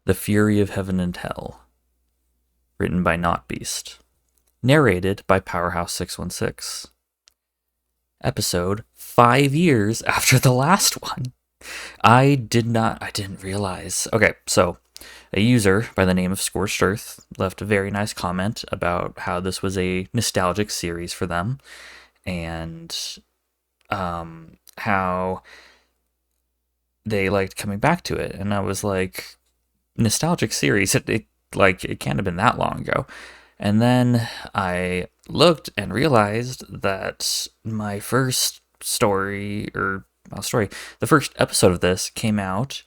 The Fury of Heaven and Hell, written by Not Beast, narrated by Powerhouse 616. Episode 5 years after the last one. I didn't realize. Okay, so a user by the name of Scorched Earth left a very nice comment about how this was a nostalgic series for them, and how they liked coming back to it. And I was like, nostalgic series? It can't have been that long ago. And then I looked and realized that my first the first episode of this came out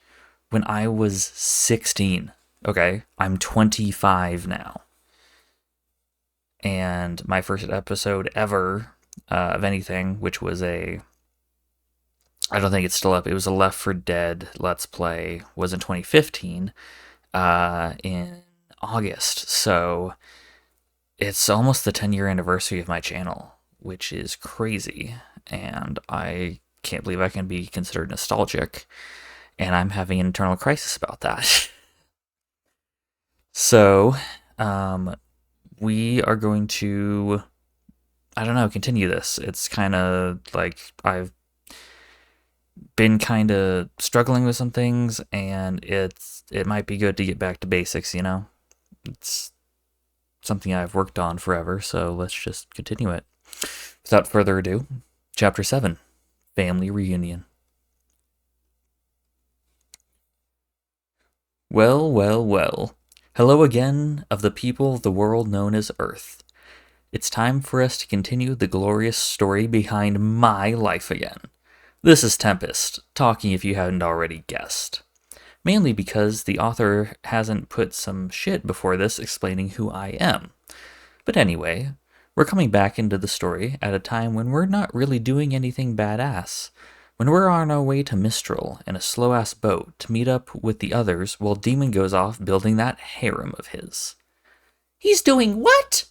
when I was 16. Okay, I'm 25 now. And my first episode ever of anything, which was I don't think it's still up, it was a Left 4 Dead Let's Play, was in 2015, in August. So it's almost the 10-year anniversary of my channel, which is crazy. And I can't believe I can be considered nostalgic. And I'm having an internal crisis about that. So, we are going to, continue this. It's kind of like I've been kind of struggling with some things, and it might be good to get back to basics, you know? It's something I've worked on forever, so let's just continue it. Without further ado, Chapter 7, Family Reunion. Well, well, well. Hello again of the people of the world known as Earth. It's time for us to continue the glorious story behind my life again. This is Tempest, talking if you hadn't already guessed. Mainly because the author hasn't put some shit before this explaining who I am. But anyway, we're coming back into the story at a time when we're not really doing anything badass. When we're on our way to Mistral in a slow-ass boat to meet up with the others while Demon goes off building that harem of his. He's doing what?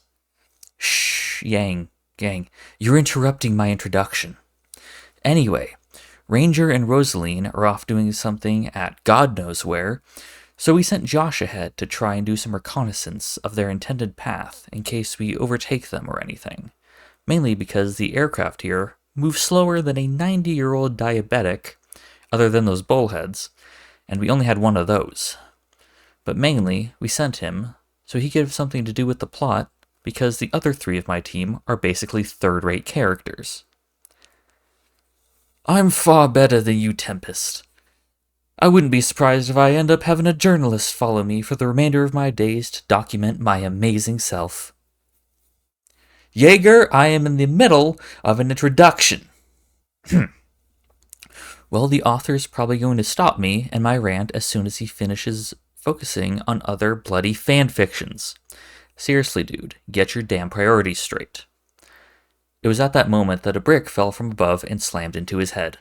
Shh, Gang, you're interrupting my introduction. Anyway, Ranger and Rosaline are off doing something at God knows where, so we sent Josh ahead to try and do some reconnaissance of their intended path in case we overtake them or anything. Mainly because the aircraft here move slower than a 90-year-old diabetic, other than those bullheads, and we only had one of those. But mainly, we sent him so he could have something to do with the plot, because the other 3 of my team are basically third-rate characters. I'm far better than you, Tempest. I wouldn't be surprised if I end up having a journalist follow me for the remainder of my days to document my amazing self. Jaeger, I am in the middle of an introduction. Well, the author's probably going to stop me and my rant as soon as he finishes focusing on other bloody fanfictions. Seriously, dude, get your damn priorities straight. It was at that moment that a brick fell from above and slammed into his head.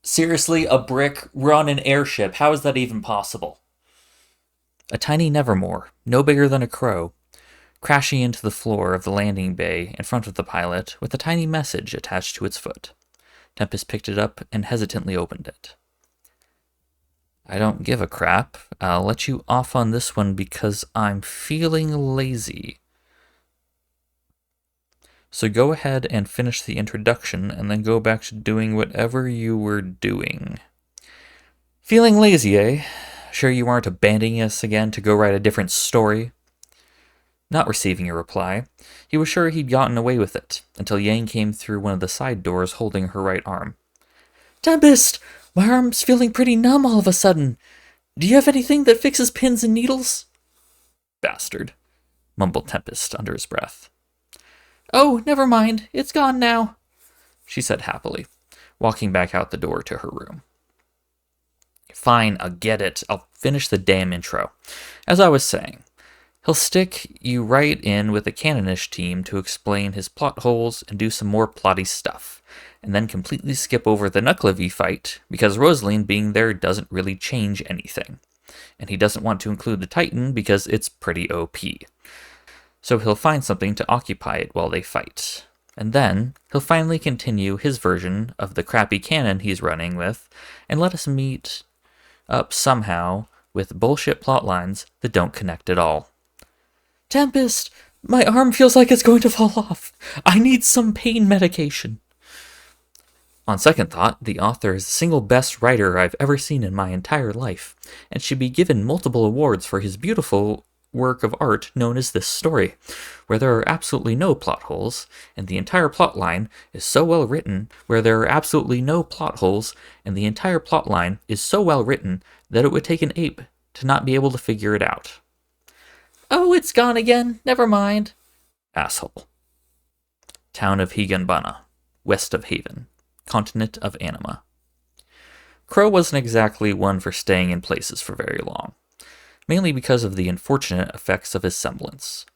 Seriously, a brick? We're on an airship. How is that even possible? A tiny Nevermore, no bigger than a crow, crashing into the floor of the landing bay in front of the pilot with a tiny message attached to its foot. Tempest picked it up and hesitantly opened it. I don't give a crap. I'll let you off on this one because I'm feeling lazy. So go ahead and finish the introduction and then go back to doing whatever you were doing. Feeling lazy, eh? Sure you aren't abandoning us again to go write a different story? Not receiving a reply, he was sure he'd gotten away with it, until Yang came through one of the side doors holding her right arm. Tempest! My arm's feeling pretty numb all of a sudden. Do you have anything that fixes pins and needles? Bastard, mumbled Tempest under his breath. Oh, never mind. It's gone now, she said happily, walking back out the door to her room. Fine, I'll get it. I'll finish the damn intro. As I was saying, he'll stick you right in with the Canonish team to explain his plot holes and do some more plotty stuff, and then completely skip over the Nuclevi fight, because Rosaline being there doesn't really change anything, and he doesn't want to include the Titan because it's pretty OP. So he'll find something to occupy it while they fight. And then he'll finally continue his version of the crappy cannon he's running with and let us meet up somehow with bullshit plot lines that don't connect at all. Tempest, my arm feels like it's going to fall off. I need some pain medication. On second thought, the author is the single best writer I've ever seen in my entire life, and should be given multiple awards for his beautiful work of art known as this story, where there are absolutely no plot holes, and the entire plot line is so well written, where there are absolutely no plot holes, and the entire plot line is so well written that it would take an ape to not be able to figure it out. Oh, it's gone again. Never mind. Asshole. Town of Higanbana, west of Haven, continent of Anima. Crow wasn't exactly one for staying in places for very long, mainly because of the unfortunate effects of his semblance,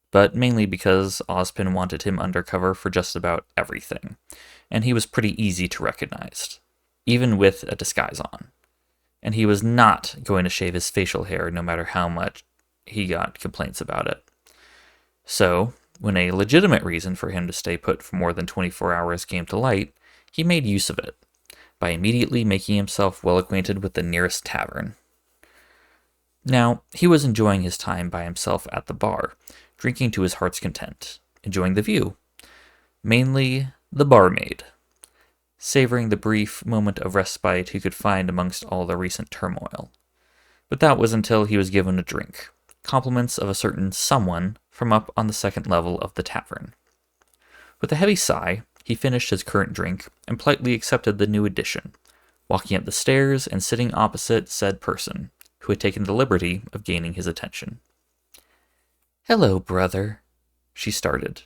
but mainly because Ozpin wanted him undercover for just about everything, and he was pretty easy to recognize, even with a disguise on. And he was not going to shave his facial hair no matter how much he got complaints about it. So, when a legitimate reason for him to stay put for more than 24 hours came to light, he made use of it, by immediately making himself well acquainted with the nearest tavern. Now, he was enjoying his time by himself at the bar, drinking to his heart's content, enjoying the view, mainly the barmaid, savoring the brief moment of respite he could find amongst all the recent turmoil. But that was until he was given a drink, compliments of a certain someone from up on the second level of the tavern. With a heavy sigh, he finished his current drink and politely accepted the new addition, walking up the stairs and sitting opposite said person, who had taken the liberty of gaining his attention. Hello, brother, she started,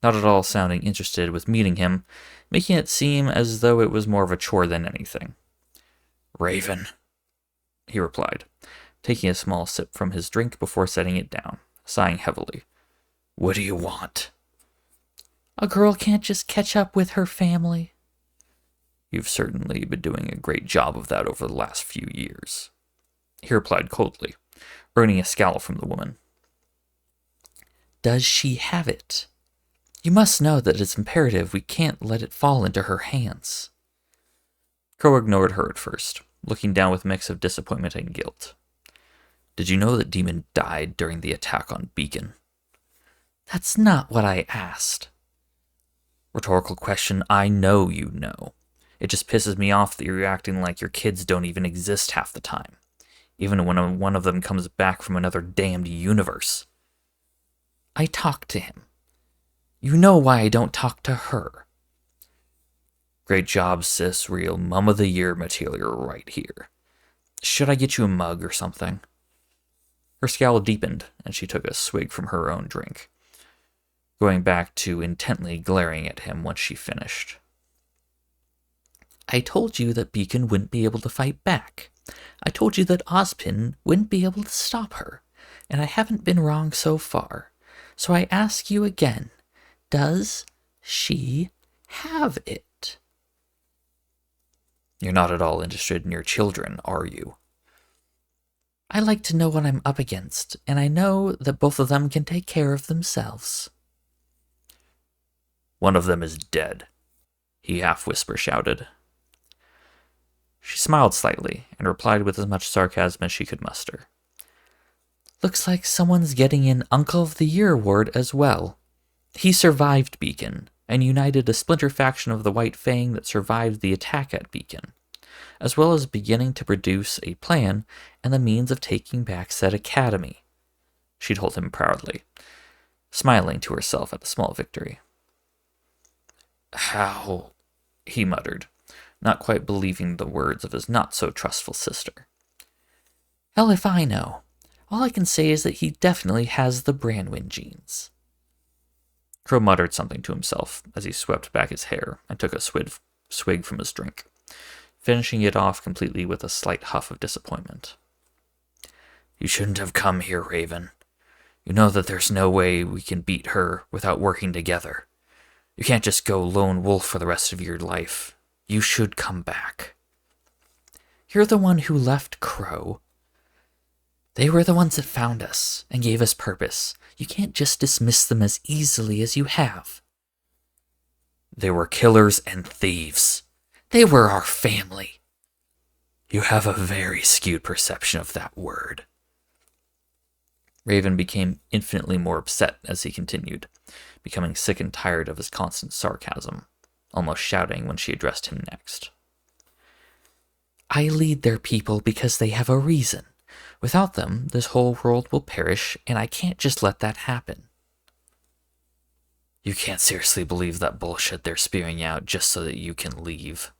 not at all sounding interested with meeting him, making it seem as though it was more of a chore than anything. Raven, he replied, taking a small sip from his drink before setting it down, sighing heavily. What do you want? A girl can't just catch up with her family. You've certainly been doing a great job of that over the last few years, he replied coldly, earning a scowl from the woman. Does she have it? You must know that it's imperative we can't let it fall into her hands. Crow ignored her at first, looking down with a mix of disappointment and guilt. Did you know that Demon died during the attack on Beacon? That's not what I asked. Rhetorical question, I know you know. It just pisses me off that you're acting like your kids don't even exist half the time, even when one of them comes back from another damned universe. I talked to him. You know why I don't talk to her. Great job, sis. Real Mum of the Year material right here. Should I get you a mug or something? Her scowl deepened, and she took a swig from her own drink, going back to intently glaring at him once she finished. I told you that Beacon wouldn't be able to fight back. I told you that Ozpin wouldn't be able to stop her, and I haven't been wrong so far. So I ask you again, does she have it? You're not at all interested in your children, are you? I like to know what I'm up against, and I know that both of them can take care of themselves. One of them is dead, he half-whisper shouted. She smiled slightly and replied with as much sarcasm as she could muster. Looks like someone's getting an Uncle of the Year award as well. He survived Beacon and united a splinter faction of the White Fang that survived the attack at Beacon, as well as beginning to produce a plan and the means of taking back said academy, she told him proudly, smiling to herself at the small victory. How? He muttered, not quite believing the words of his not-so-trustful sister. Hell if I know. All I can say is that he definitely has the Branwyn genes. Crow muttered something to himself as he swept back his hair and took a swig from his drink, finishing it off completely with a slight huff of disappointment. You shouldn't have come here, Raven. You know that there's no way we can beat her without working together. You can't just go lone wolf for the rest of your life. You should come back. You're the one who left, Crow. They were the ones that found us and gave us purpose. You can't just dismiss them as easily as you have. They were killers and thieves. They were our family. You have a very skewed perception of that word. Raven became infinitely more upset as he continued, becoming sick and tired of his constant sarcasm, almost shouting when she addressed him next. I lead their people because they have a reason. Without them, this whole world will perish, and I can't just let that happen. You can't seriously believe that bullshit they're spewing out just so that you can leave.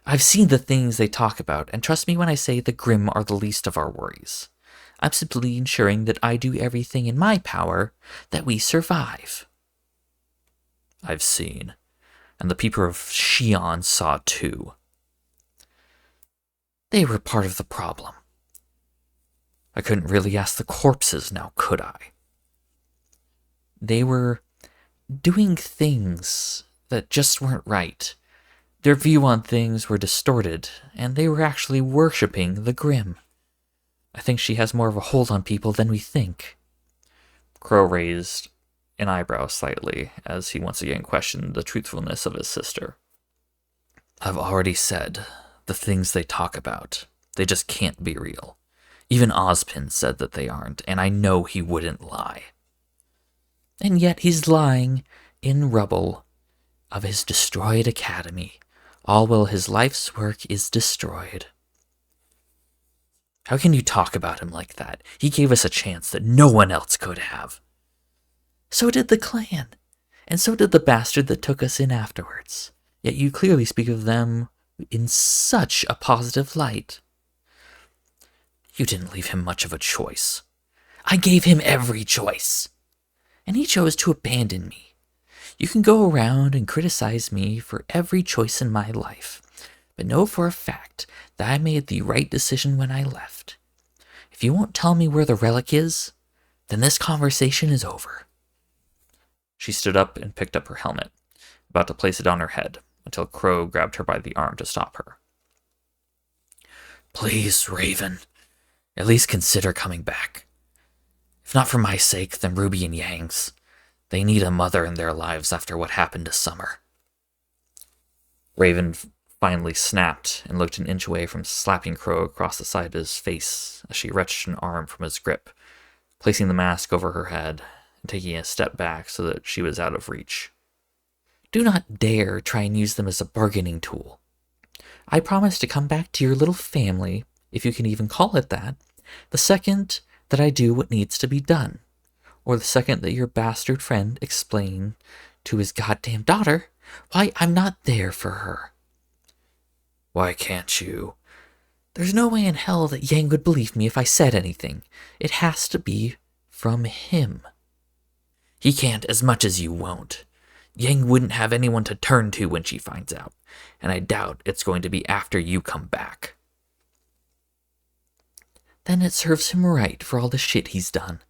I've seen the things they talk about, and trust me when I say the Grimm are the least of our worries. I'm simply ensuring that I do everything in my power that we survive. I've seen, and the people of Xi'an saw too. They were part of the problem. I couldn't really ask the corpses now, could I? They were doing things that just weren't right. Their view on things were distorted, and they were actually worshipping the Grimm. I think she has more of a hold on people than we think. Crow raised an eyebrow slightly as he once again questioned the truthfulness of his sister. I've already said the things they talk about. They just can't be real. Even Ozpin said that they aren't, and I know he wouldn't lie. And yet he's lying in rubble of his destroyed academy, all while his life's work is destroyed. How can you talk about him like that? He gave us a chance that no one else could have. So did the clan, and so did the bastard that took us in afterwards. Yet you clearly speak of them in such a positive light. You didn't leave him much of a choice. I gave him every choice, and he chose to abandon me. You can go around and criticize me for every choice in my life, but know for a fact that I made the right decision when I left. If you won't tell me where the relic is, then this conversation is over. She stood up and picked up her helmet, about to place it on her head, until Crow grabbed her by the arm to stop her. Please, Raven, at least consider coming back. If not for my sake, then Ruby and Yang's. They need a mother in their lives after what happened to Summer. Raven finally snapped and looked an inch away from slapping Crow across the side of his face as she wrenched an arm from his grip, placing the mask over her head and taking a step back so that she was out of reach. Do not dare try and use them as a bargaining tool. I promise to come back to your little family, if you can even call it that, the second that I do what needs to be done, or the second that your bastard friend explain to his goddamn daughter why I'm not there for her. Why can't you? There's no way in hell that Yang would believe me if I said anything. It has to be from him. He can't as much as you won't. Yang wouldn't have anyone to turn to when she finds out, and I doubt it's going to be after you come back. Then it serves him right for all the shit he's done.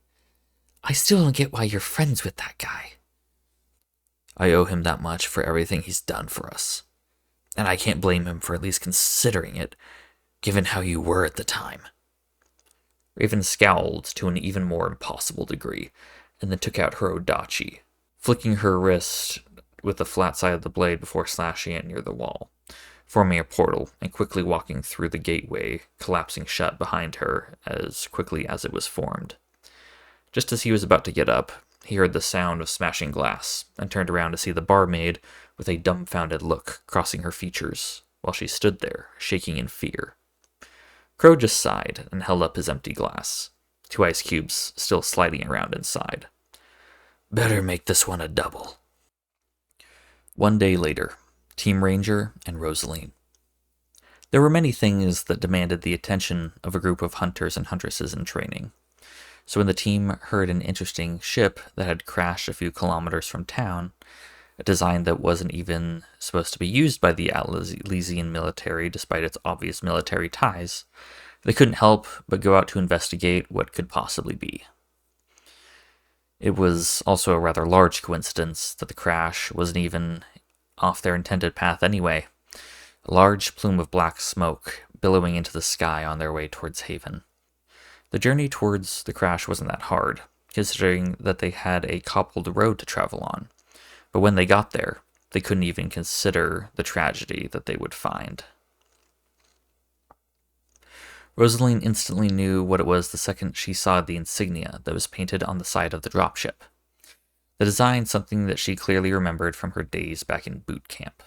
I still don't get why you're friends with that guy. I owe him that much for everything he's done for us, and I can't blame him for at least considering it, given how you were at the time. Raven scowled to an even more impossible degree, and then took out her odachi, flicking her wrist with the flat side of the blade before slashing it near the wall, forming a portal and quickly walking through the gateway, collapsing shut behind her as quickly as it was formed. Just as he was about to get up, he heard the sound of smashing glass and turned around to see the barmaid with a dumbfounded look crossing her features while she stood there, shaking in fear. Crow just sighed and held up his empty glass, 2 ice cubes still sliding around inside. Better make this one a double. 1 day later, Team Ranger and Rosaline. There were many things that demanded the attention of a group of hunters and huntresses in training. So when the team heard an interesting ship that had crashed a few kilometers from town, a design that wasn't even supposed to be used by the Atlesian military despite its obvious military ties, they couldn't help but go out to investigate what could possibly be. It was also a rather large coincidence that the crash wasn't even off their intended path anyway. A large plume of black smoke billowing into the sky on their way towards Haven. The journey towards the crash wasn't that hard, considering that they had a cobbled road to travel on. But when they got there, they couldn't even consider the tragedy that they would find. Rosaline instantly knew what it was the second she saw the insignia that was painted on the side of the dropship. The design, something that she clearly remembered from her days back in boot camp.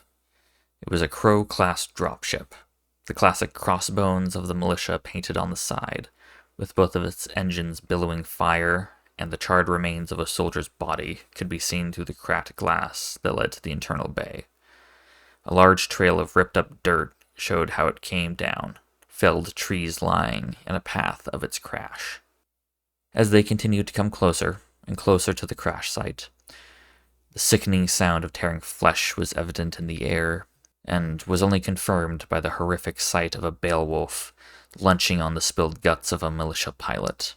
It was a Crow-class dropship, the classic crossbones of the militia painted on the side, with both of its engines billowing fire, and the charred remains of a soldier's body could be seen through the cracked glass that led to the internal bay. A large trail of ripped-up dirt showed how it came down, felled trees lying in a path of its crash. As they continued to come closer and closer to the crash site, the sickening sound of tearing flesh was evident in the air, and was only confirmed by the horrific sight of a Beowulf lunching on the spilled guts of a militia pilot,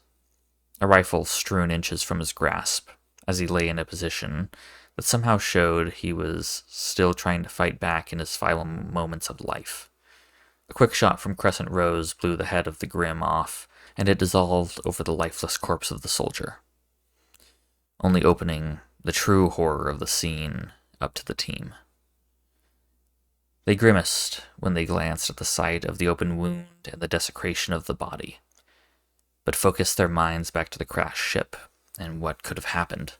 a rifle strewn inches from his grasp, as he lay in a position that somehow showed he was still trying to fight back in his final moments of life. A quick shot from Crescent Rose blew the head of the Grim off, and it dissolved over the lifeless corpse of the soldier, only opening the true horror of the scene up to the team. They grimaced when they glanced at the sight of the open wound and the desecration of the body, but focused their minds back to the crashed ship and what could have happened.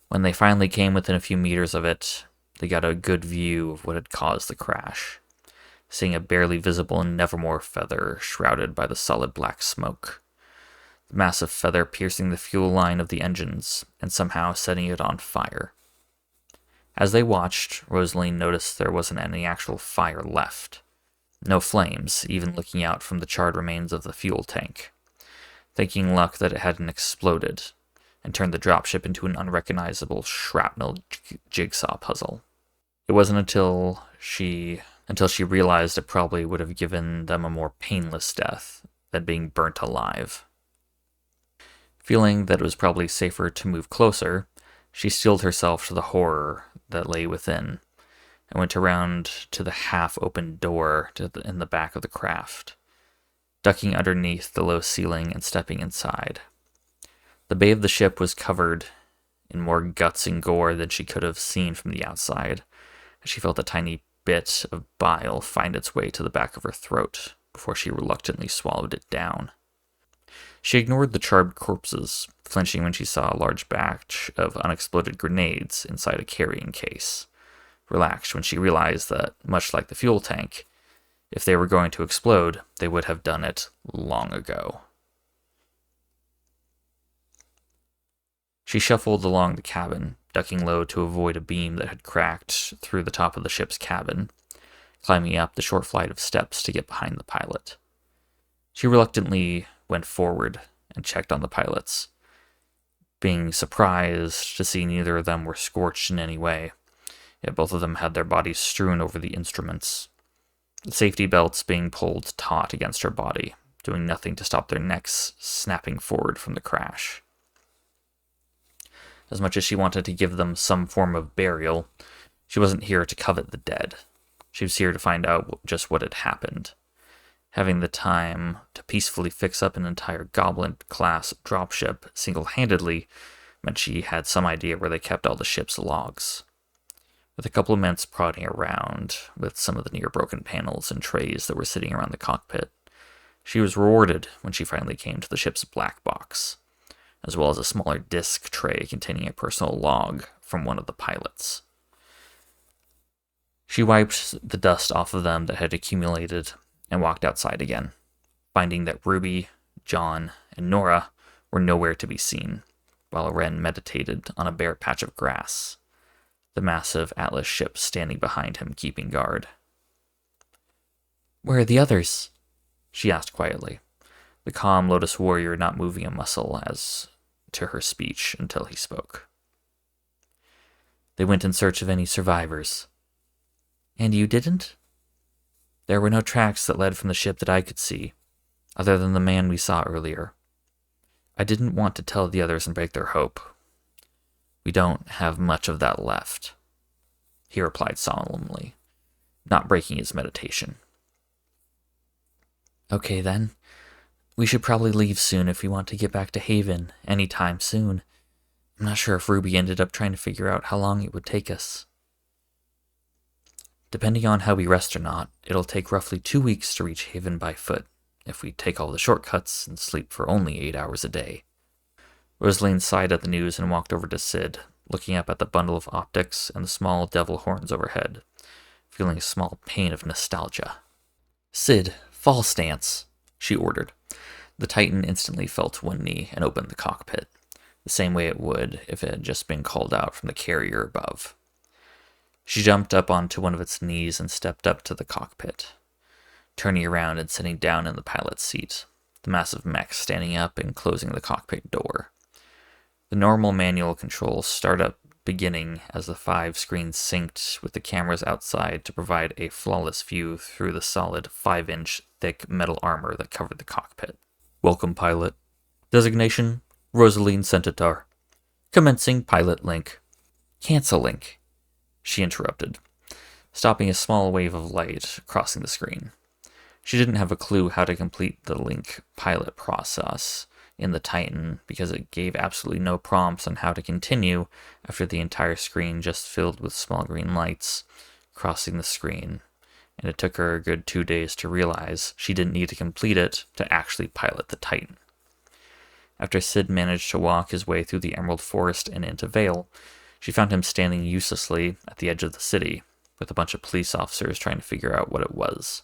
When they finally came within a few meters of it, they got a good view of what had caused the crash, seeing a barely visible Nevermore feather shrouded by the solid black smoke. The massive feather piercing the fuel line of the engines and somehow setting it on fire. As they watched, Rosaline noticed there wasn't any actual fire left. No flames, even looking out from the charred remains of the fuel tank. Thanking luck that it hadn't exploded, and turned the dropship into an unrecognizable shrapnel jigsaw puzzle. It wasn't until she realized it probably would have given them a more painless death than being burnt alive. Feeling that it was probably safer to move closer, she steeled herself to the horror that lay within, and went around to the half-open door in the back of the craft, ducking underneath the low ceiling and stepping inside. The bay of the ship was covered in more guts and gore than she could have seen from the outside, as she felt a tiny bit of bile find its way to the back of her throat before she reluctantly swallowed it down. She ignored the charred corpses, flinching when she saw a large batch of unexploded grenades inside a carrying case, relaxed when she realized that, much like the fuel tank, if they were going to explode, they would have done it long ago. She shuffled along the cabin, ducking low to avoid a beam that had cracked through the top of the ship's cabin, climbing up the short flight of steps to get behind the pilot. She reluctantly went forward and checked on the pilots, being surprised to see neither of them were scorched in any way, yet both of them had their bodies strewn over the instruments, the safety belts being pulled taut against her body, doing nothing to stop their necks snapping forward from the crash. As much as she wanted to give them some form of burial, she wasn't here to covet the dead. She was here to find out just what had happened. Having the time to peacefully fix up an entire Goblin-class dropship single-handedly meant she had some idea where they kept all the ship's logs. With a couple of men prodding around with some of the near-broken panels and trays that were sitting around the cockpit, she was rewarded when she finally came to the ship's black box, as well as a smaller disc tray containing a personal log from one of the pilots. She wiped the dust off of them that had accumulated and walked outside again, finding that Ruby, John, and Nora were nowhere to be seen, while Ren meditated on a bare patch of grass, the massive Atlas ship standing behind him keeping guard. "Where are the others?" she asked quietly, the calm Lotus warrior not moving a muscle as to her speech until he spoke. "They went in search of any survivors." "And you didn't?" "There were no tracks that led from the ship that I could see, other than the man we saw earlier. I didn't want to tell the others and break their hope. We don't have much of that left," he replied solemnly, not breaking his meditation. "Okay then. We should probably leave soon if we want to get back to Haven anytime soon. I'm not sure if Ruby ended up trying to figure out how long it would take us." "Depending on how we rest or not, it'll take roughly 2 weeks to reach Haven by foot," if we take all the shortcuts and sleep for only 8 hours a day. Rosaline sighed at the news and walked over to Sid, looking up at the bundle of optics and the small devil horns overhead, feeling a small pain of nostalgia. "Sid, fall stance," she ordered. The Titan instantly fell to one knee and opened the cockpit, the same way it would if it had just been called out from the carrier above. She jumped up onto one of its knees and stepped up to the cockpit, turning around and sitting down in the pilot's seat, the massive mech standing up and closing the cockpit door. The normal manual controls start up beginning as the 5 screens synced with the cameras outside to provide a flawless view through the solid 5-inch thick metal armor that covered the cockpit. "Welcome, pilot. Designation, Rosaline Centaur. Commencing pilot link." "Cancel link," she interrupted, stopping a small wave of light crossing the screen. She didn't have a clue how to complete the link pilot process in the Titan because it gave absolutely no prompts on how to continue after the entire screen just filled with small green lights crossing the screen, and it took her a good 2 days to realize she didn't need to complete it to actually pilot the Titan. After Sid managed to walk his way through the Emerald Forest and into Vale, she found him standing uselessly at the edge of the city, with a bunch of police officers trying to figure out what it was.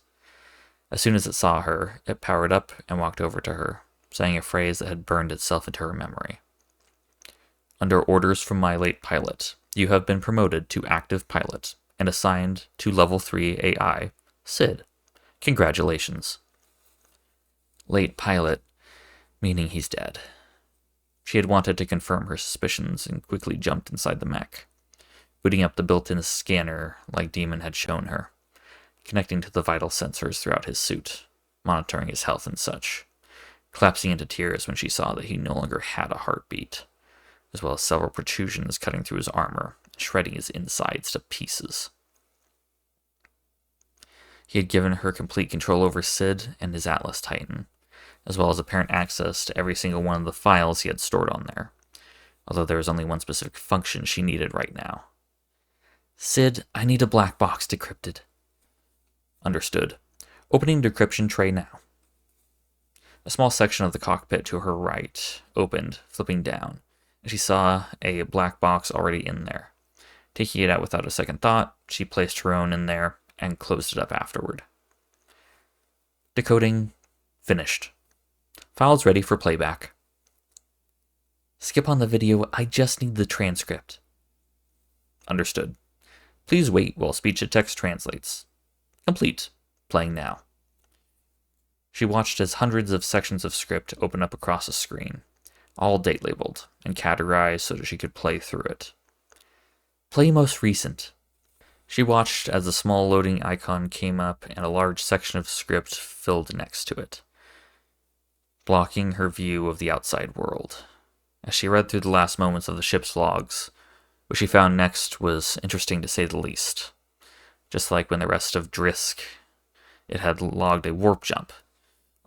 As soon as it saw her, it powered up and walked over to her, saying a phrase that had burned itself into her memory. "Under orders from my late pilot, you have been promoted to active pilot and assigned to level 3 AI, Sid. Congratulations." Late pilot, meaning he's dead. She had wanted to confirm her suspicions and quickly jumped inside the mech, booting up the built-in scanner like Demon had shown her, connecting to the vital sensors throughout his suit, monitoring his health and such, collapsing into tears when she saw that he no longer had a heartbeat, as well as several protrusions cutting through his armor, shredding his insides to pieces. He had given her complete control over Sid and his Atlas Titan, as well as apparent access to every single one of the files he had stored on there, although there was only one specific function she needed right now. "Sid, I need a black box decrypted." "Understood. Opening decryption tray now." A small section of the cockpit to her right opened, flipping down, and she saw a black box already in there. Taking it out without a second thought, she placed her own in there and closed it up afterward. "Decoding finished. Files ready for playback." "Skip on the video, I just need the transcript." "Understood. Please wait while speech-to-text translates. Complete. Playing now." She watched as hundreds of sections of script open up across the screen, all date-labeled and categorized so that she could play through it. "Play most recent." She watched as a small loading icon came up and a large section of script filled next to it, blocking her view of the outside world. As she read through the last moments of the ship's logs, what she found next was interesting to say the least. Just like when the rest of Drisk, it had logged a warp jump,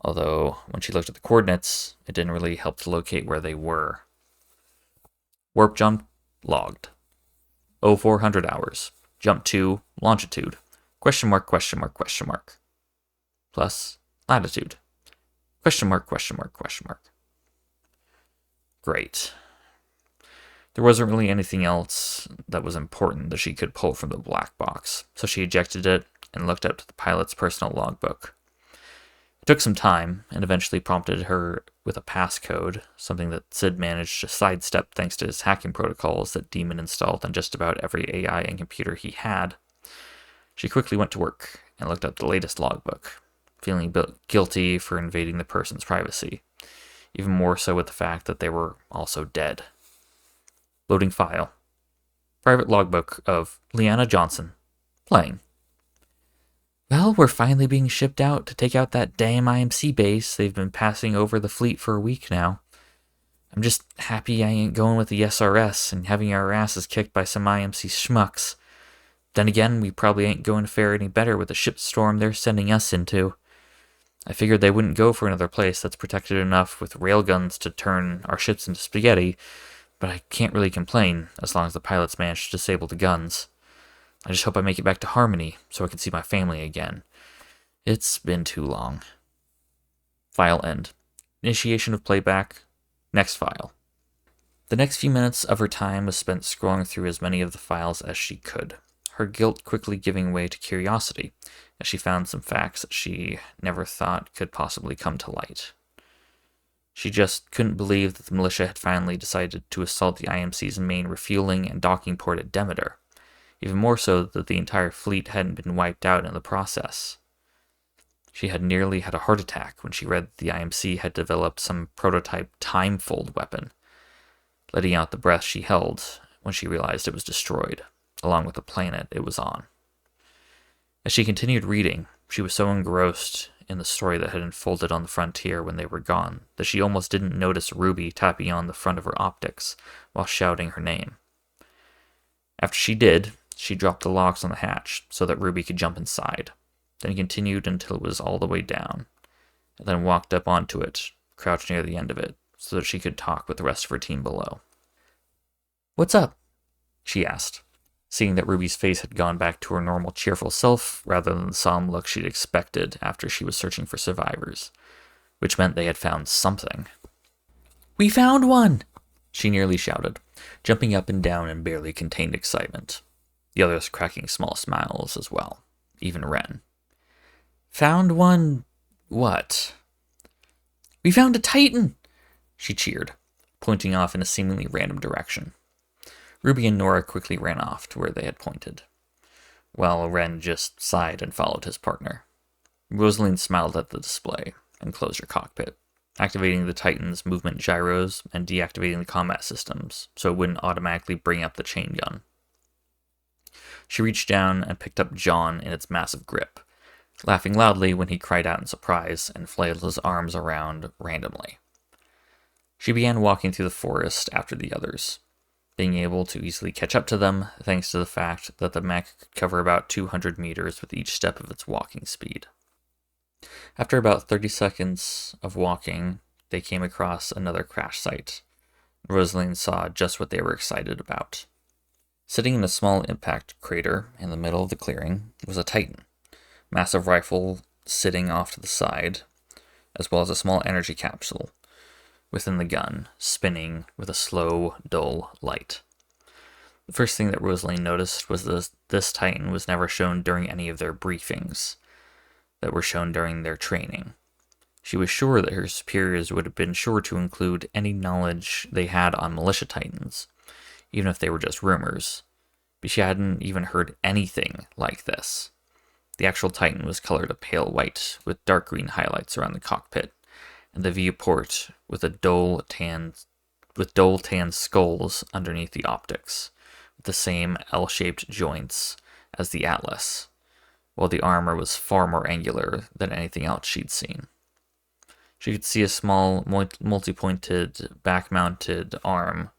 although when she looked at the coordinates, it didn't really help to locate where they were. Warp jump logged. 0400 hours. Jump to longitude. Question mark, question mark, question mark. Plus latitude. Question mark, question mark, question mark. Great. There wasn't really anything else that was important that she could pull from the black box, so she ejected it and looked up to the pilot's personal logbook. It took some time, and eventually prompted her with a passcode, something that Sid managed to sidestep thanks to his hacking protocols that Demon installed on just about every AI and computer he had. She quickly went to work and looked up the latest logbook, feeling guilty for invading the person's privacy, even more so with the fact that they were also dead. Loading file. Private logbook of Leanna Johnson. Playing. "Well, we're finally being shipped out to take out that damn IMC base. They've been passing over the fleet for a week now. I'm just happy I ain't going with the SRS and having our asses kicked by some IMC schmucks. Then again, we probably ain't going to fare any better with the shipstorm they're sending us into. I figured they wouldn't go for another place that's protected enough with railguns to turn our ships into spaghetti, but I can't really complain as long as the pilots manage to disable the guns. I just hope I make it back to Harmony so I can see my family again. It's been too long." File end. Initiation of playback. Next file. The next few minutes of her time was spent scrolling through as many of the files as she could, her guilt quickly giving way to curiosity, as she found some facts that she never thought could possibly come to light. She just couldn't believe that the militia had finally decided to assault the IMC's main refueling and docking port at Demeter, even more so that the entire fleet hadn't been wiped out in the process. She had nearly had a heart attack when she read that the IMC had developed some prototype time-fold weapon, letting out the breath she held when she realized it was destroyed, along with the planet it was on. As she continued reading, she was so engrossed in the story that had unfolded on the frontier when they were gone that she almost didn't notice RWBY tapping on the front of her optics while shouting her name. After she did, she dropped the locks on the hatch so that RWBY could jump inside, then continued until it was all the way down, and then walked up onto it, crouched near the end of it, so that she could talk with the rest of her team below. "What's up?" she asked, seeing that RWBY's face had gone back to her normal cheerful self rather than the solemn look she'd expected after she was searching for survivors, which meant they had found something. "We found one!" she nearly shouted, jumping up and down in barely contained excitement, the others cracking small smiles as well, even Ren. "Found one... what?" "We found a Titan!" she cheered, pointing off in a seemingly random direction. RWBY and Nora quickly ran off to where they had pointed, while Ren just sighed and followed his partner. Rosaline smiled at the display and closed her cockpit, activating the Titan's movement gyros and deactivating the combat systems so it wouldn't automatically bring up the chain gun. She reached down and picked up John in its massive grip, laughing loudly when he cried out in surprise and flailed his arms around randomly. She began walking through the forest after the others, being able to easily catch up to them thanks to the fact that the mech could cover about 200 meters with each step of its walking speed. After about 30 seconds of walking, they came across another crash site. Rosaline saw just what they were excited about. Sitting in a small impact crater in the middle of the clearing was a Titan, massive rifle sitting off to the side, as well as a small energy capsule within the gun, spinning with a slow, dull light. The first thing that Rosaline noticed was this Titan was never shown during any of their briefings that were shown during their training. She was sure that her superiors would have been sure to include any knowledge they had on militia Titans, even if they were just rumors, but she hadn't even heard anything like this. The actual Titan was colored a pale white with dark green highlights around the cockpit, and the viewport with dull tan skulls underneath the optics, with the same L-shaped joints as the Atlas, while the armor was far more angular than anything else she'd seen. She could see a small multi-pointed back-mounted arm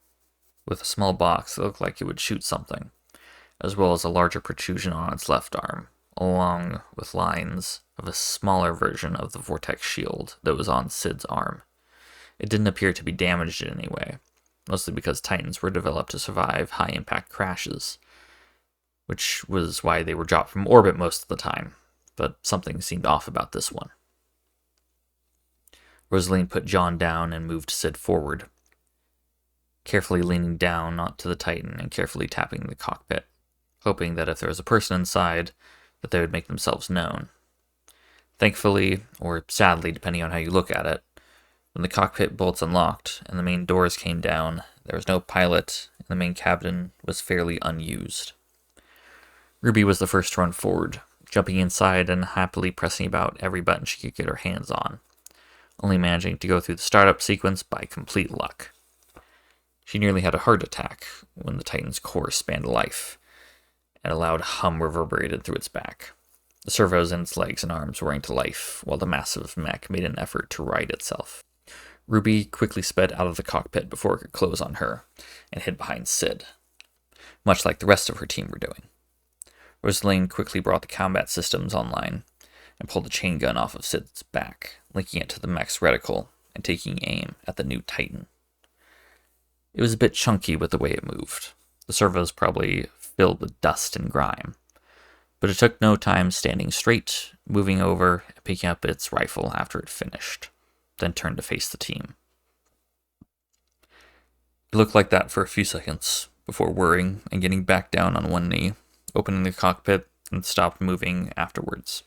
with a small box that looked like it would shoot something, as well as a larger protrusion on its left arm, along with lines of a smaller version of the vortex shield that was on Sid's arm. It didn't appear to be damaged in any way, mostly because Titans were developed to survive high-impact crashes, which was why they were dropped from orbit most of the time, but something seemed off about this one. Rosaline put John down and moved Sid forward, carefully leaning down onto the Titan and carefully tapping the cockpit, hoping that if there was a person inside, that they would make themselves known. Thankfully, or sadly, depending on how you look at it, when the cockpit bolts unlocked and the main doors came down, there was no pilot, and the main cabin was fairly unused. RWBY was the first to run forward, jumping inside and happily pressing about every button she could get her hands on, only managing to go through the startup sequence by complete luck. She nearly had a heart attack when the Titan's core spanned life, and a loud hum reverberated through its back. The servos in its legs and arms roaring to life, while the massive mech made an effort to right itself. RWBY quickly sped out of the cockpit before it could close on her, and hid behind Sid, much like the rest of her team were doing. Rosaline quickly brought the combat systems online, and pulled the chain gun off of Sid's back, linking it to the mech's reticle, and taking aim at the new Titan. It was a bit chunky with the way it moved, the servos probably filled with dust and grime, but it took no time standing straight, moving over, and picking up its rifle after it finished. then turned to face the team. It looked like that for a few seconds, before whirring and getting back down on one knee, opening the cockpit, and stopped moving afterwards.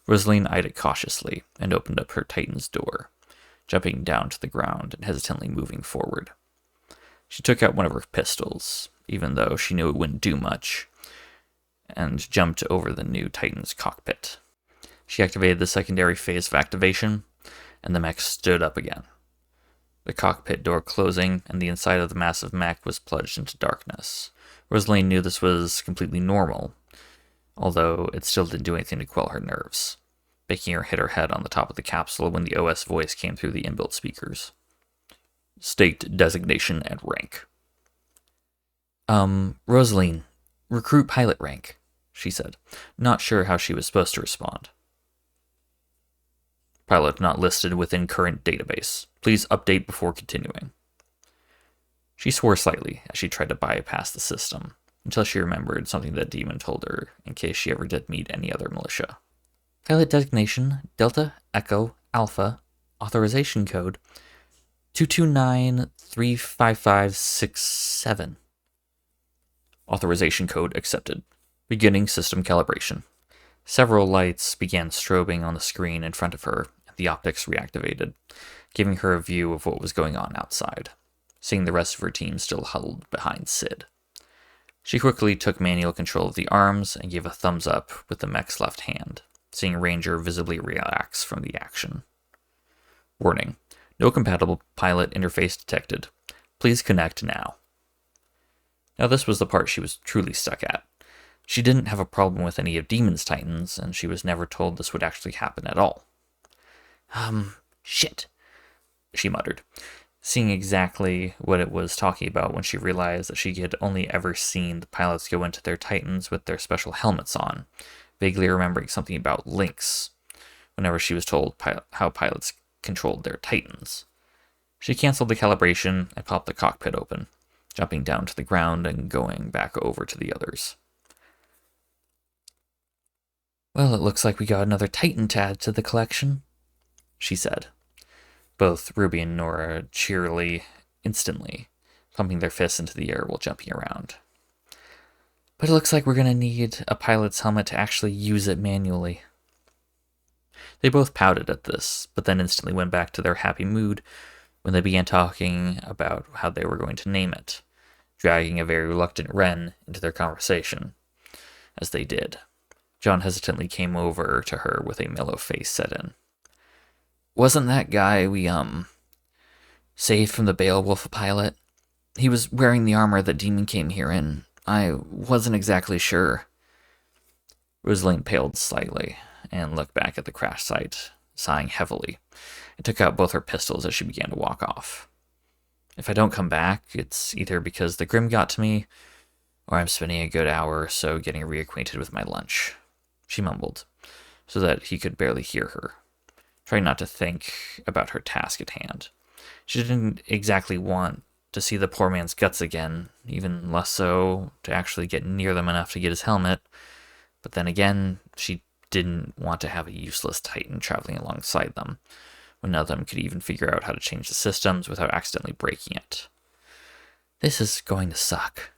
Rosaline eyed it cautiously and opened up her Titan's door, jumping down to the ground and hesitantly moving forward. She took out one of her pistols, even though she knew it wouldn't do much, and jumped over the new Titan's cockpit. She activated the secondary phase of activation, and the mech stood up again. The cockpit door closing, and the inside of the massive mech was plunged into darkness. Rosaline knew this was completely normal, although it still didn't do anything to quell her nerves, making her hit her head on the top of the capsule when the OS voice came through the inbuilt speakers. State, designation, and rank. Rosaline, recruit pilot rank, she said, not sure how she was supposed to respond. Pilot not listed within current database. Please update before continuing. She swore slightly as she tried to bypass the system, until she remembered something that Demon told her in case she ever did meet any other militia. Pilot designation, Delta Echo Alpha, authorization code 229-35567. Authorization code accepted. Beginning system calibration. Several lights began strobing on the screen in front of her, and the optics reactivated, giving her a view of what was going on outside, seeing the rest of her team still huddled behind Sid. She quickly took manual control of the arms and gave a thumbs up with the mech's left hand, seeing Ranger visibly relax from the action. Warning. No compatible pilot interface detected. Please connect now. Now this was the part she was truly stuck at. She didn't have a problem with any of Demon's Titans, and she was never told this would actually happen at all. Shit, she muttered, seeing exactly what it was talking about when she realized that she had only ever seen the pilots go into their Titans with their special helmets on, vaguely remembering something about links whenever she was told how pilots controlled their Titans. She canceled the calibration and popped the cockpit open, jumping down to the ground and going back over to the others. Well, it looks like we got another Titan to add to the collection, she said. Both Ruby and Nora cheerily, instantly, pumping their fists into the air while jumping around. But it looks like we're going to need a pilot's helmet to actually use it manually. They both pouted at this, but then instantly went back to their happy mood when they began talking about how they were going to name it, dragging a very reluctant Ren into their conversation. As they did, John hesitantly came over to her with a mellow face set in. Wasn't that guy we, saved from the Beowulf a pilot? He was wearing the armor that Demon came here in. I wasn't exactly sure. Rosaline paled slightly and looked back at the crash site, sighing heavily, and took out both her pistols as she began to walk off. If I don't come back, it's either because the Grim got to me, or I'm spending a good hour or so getting reacquainted with my lunch, she mumbled, so that he could barely hear her, trying not to think about her task at hand. She didn't exactly want to see the poor man's guts again, even less so to actually get near them enough to get his helmet, but then again, she didn't want to have a useless Titan traveling alongside them, when none of them could even figure out how to change the systems without accidentally breaking it. This is going to suck,